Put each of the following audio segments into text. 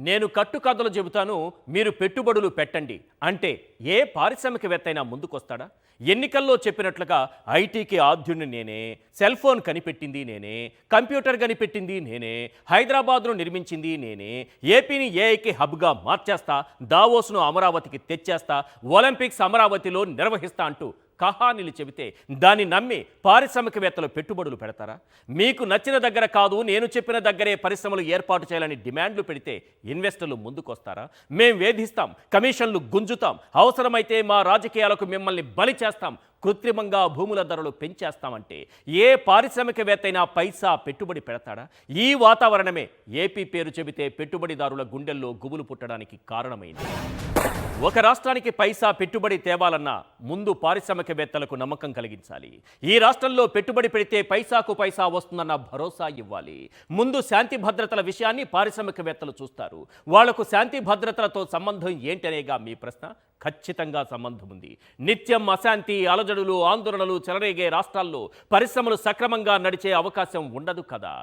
నేను కట్టుకథలు చెబుతాను, మీరు పెట్టుబడులు పెట్టండి అంటే ఏ పారిశ్రామికవేత్త అయినా ముందుకొస్తాడా? ఎన్నికల్లో చెప్పినట్లుగా ఐటీకి ఆద్యుడిని నేనే, సెల్ ఫోన్ కనిపెట్టింది నేనే, కంప్యూటర్ కనిపెట్టింది నేనే, హైదరాబాద్ను నిర్మించింది నేనే, ఏపీని ఏఐకి హబ్గా మార్చేస్తా, దావోస్ను అమరావతికి తెచ్చేస్తా, ఒలింపిక్స్ అమరావతిలో నిర్వహిస్తా అంటూ కహానీలు చెబితే దాన్ని నమ్మి పారిశ్రామికవేత్తలు పెట్టుబడులు పెడతారా? మీకు నచ్చిన దగ్గర కాదు, నేను చెప్పిన దగ్గరే పరిశ్రమలు ఏర్పాటు చేయాలని డిమాండ్లు పెడితే ఇన్వెస్టర్లు ముందుకొస్తారా? మేం వేధిస్తాం, కమిషన్లు గుంజుతాం, అవసరమైతే మా రాజకీయాలకు మిమ్మల్ని బలి చేస్తాం, కృత్రిమంగా భూముల ధరలు పెంచేస్తామంటే ఏ పారిశ్రామికవేత్త అయినా పైసా పెట్టుబడి పెడతాడా? ఈ వాతావరణమే ఏపీ పేరు చెబితే పెట్టుబడిదారుల గుండెల్లో గుబులు పుట్టడానికి కారణమైంది. ఒక రాష్ట్రానికి పైసా పెట్టుబడి తేవాలన్నా ముందు పారిశ్రామికవేత్తలకు నమ్మకం కలిగించాలి. ఈ రాష్ట్రంలో పెట్టుబడి పెడితే పైసాకు పైసా వస్తుందన్న భరోసా ఇవ్వాలి. ముందు శాంతి భద్రతల విషయాన్ని పారిశ్రామికవేత్తలు చూస్తారు. వాళ్లకు శాంతి భద్రతలతో సంబంధం ఏంటనేగా మీ ప్రశ్న? ఖచ్చితంగా సంబంధం ఉంది. నిత్యం అశాంతి, అలజడులు, ఆందోళనలు చెలరేగే రాష్ట్రాల్లో పరిశ్రమలు సక్రమంగా నడిచే అవకాశం ఉండదు కదా.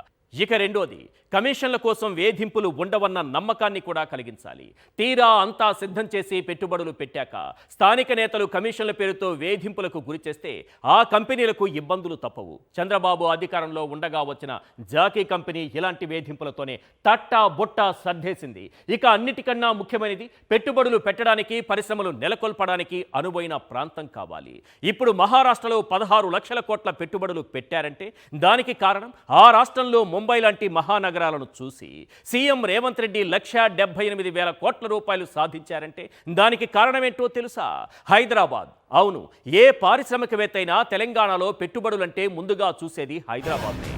ఇక రెండోది, కమిషన్ల కోసం వేధింపులు ఉండవన్న నమ్మకాన్ని కూడా కలిగించాలి. తీరా అంతా సిద్ధం చేసి పెట్టుబడులు పెట్టాక స్థానిక నేతలు కమిషన్ల పేరుతో వేధింపులకు గురి చేస్తే ఆ కంపెనీలకు ఇబ్బందులు తప్పవు. చంద్రబాబు అధికారంలో ఉండగా వచ్చిన జాకీ కంపెనీ ఇలాంటి వేధింపులతోనే తట్టా బొట్టా సర్దేసింది. ఇక అన్నిటికన్నా ముఖ్యమైనది, పెట్టుబడులు పెట్టడానికి, పరిశ్రమలు నెలకొల్పడానికి అనువైన ప్రాంతం కావాలి. ఇప్పుడు మహారాష్ట్రలో 16 లక్షల కోట్ల పెట్టుబడులు పెట్టారంటే దానికి కారణం ఆ రాష్ట్రంలో ముంబై లాంటి మహానగరాలను చూసి సీఎం రేవంత్ రెడ్డి 1,78,000 కోట్ల రూపాయలు సాధించారంటే దానికి కారణమేంటో తెలుసా? హైదరాబాద్. అవును, ఏ పారిశ్రామికవేత్త అయినా తెలంగాణలో పెట్టుబడులంటే ముందుగా చూసేది హైదరాబాద్నే.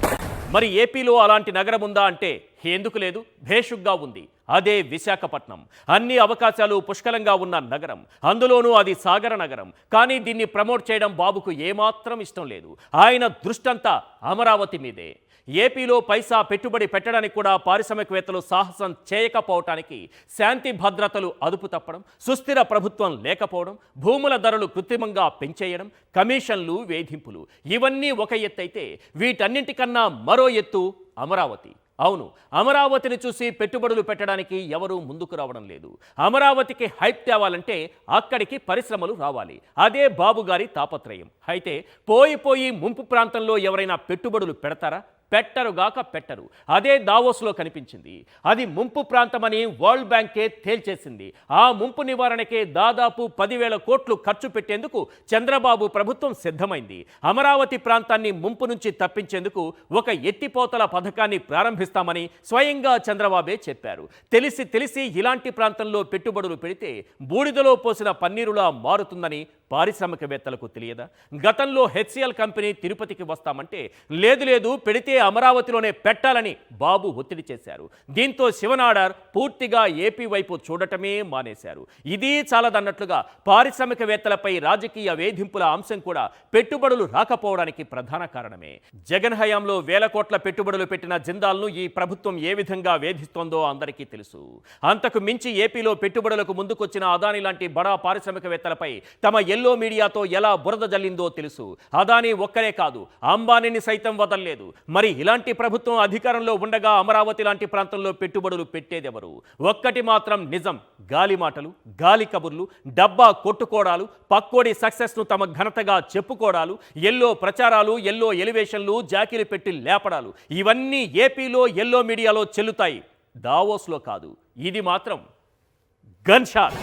మరి ఏపీలో అలాంటి నగరం ఉందా అంటే ఎందుకు లేదు? భేషుగ్గా ఉంది. అదే విశాఖపట్నం. అన్ని అవకాశాలు పుష్కలంగా ఉన్న నగరం, అందులోనూ అది సాగర నగరం. కానీ దీన్ని ప్రమోట్ చేయడం బాబుకు ఏమాత్రం ఇష్టం లేదు. ఆయన దృష్టంతా అమరావతి మీదే. ఏపీలో పైసా పెట్టుబడి పెట్టడానికి కూడా పారిశ్రామికవేత్తలు సాహసం చేయకపోవటానికి శాంతి భద్రతలు అదుపు తప్పడం, సుస్థిర ప్రభుత్వం లేకపోవడం, భూముల ధరలు కృత్రిమంగా పెంచేయడం, కమిషన్లు, వేధింపులు, ఇవన్నీ ఒక ఎత్తైతే వీటన్నింటికన్నా మరో ఎత్తు అమరావతి. అవును, అమరావతిని చూసి పెట్టుబడులు పెట్టడానికి ఎవరూ ముందుకు రావడం లేదు. అమరావతికి హైప్ తేవాలంటే అక్కడికి పరిశ్రమలు రావాలి. అదే బాబుగారి తాపత్రయం. అయితే పోయి ముంపు ప్రాంతంలో ఎవరైనా పెట్టుబడులు పెడతారా? పెట్టరుగాక పెట్టరు. అదే దావోస్లో కనిపించింది. అది ముంపు ప్రాంతమని వరల్డ్ బ్యాంకే తేల్చేసింది. ఆ ముంపు నివారణకే దాదాపు 10,000 కోట్లు ఖర్చు పెట్టేందుకు చంద్రబాబు ప్రభుత్వం సిద్ధమైంది. అమరావతి ప్రాంతాన్ని ముంపు నుంచి తప్పించేందుకు ఒక ఎత్తిపోతల పథకాన్ని ప్రారంభిస్తామని స్వయంగా చంద్రబాబే చెప్పారు. తెలిసి ఇలాంటి ప్రాంతంలో పెట్టుబడులు పెడితే బూడిదలో పోసిన పన్నీరులా మారుతుందని పారిశ్రామికవేత్తలకు తెలియదా? గతంలో హెచ్సిఎల్ కంపెనీ తిరుపతికి వస్తామంటే లేదు పెడితే అమరావతిలోనే పెట్టాలని బాబు ఒత్తిడి చేశారు. దీంతో శివనాడార్ పూర్తిగా ఏపీ వైపు చూడటమే మానేశారు. ఇది చాలదన్నట్లుగా పారిశ్రామికవేత్తలపై రాజకీయ వేధింపుల అంశం కూడా పెట్టుబడులు రాకపోవడానికి ప్రధాన కారణమే. జగన్ హయాంలో 1,000 కోట్ల పెట్టుబడులు పెట్టిన జిందాల్ను ఈ ప్రభుత్వం ఏ విధంగా వేధిస్తోందో అందరికీ తెలుసు. అంతకు మించి ఏపీలో పెట్టుబడులకు ముందుకొచ్చిన అదానీ లాంటి బడా పారిశ్రామికవేత్తలపై తమ ఎల్లో మీడియాతో ఎలా బురద జల్లిందో తెలుసు. అదానీ ఒక్కరే కాదు, అంబానీని సైతం వదల్లేదు. మరి ఇలాంటి ప్రభుత్వం అధికారంలో ఉండగా అమరావతి లాంటి ప్రాంతంలో పెట్టుబడులు పెట్టేదెవరు? ఒక్కటి మాత్రం నిజం, గాలి మాటలు, గాలి కబుర్లు, డబ్బా కొట్టుకోవడాలు, పక్కోడి సక్సెస్ను తమ ఘనతగా చెప్పుకోవడాలు, ఎల్లో ప్రచారాలు, ఎల్లో ఎలివేషన్లు, జాకీలు పెట్టి లేపడాలు, ఇవన్నీ ఏపీలో ఎల్లో మీడియాలో చెల్లుతాయి. దావోస్లో కాదు. ఇది మాత్రం గన్ షాట్.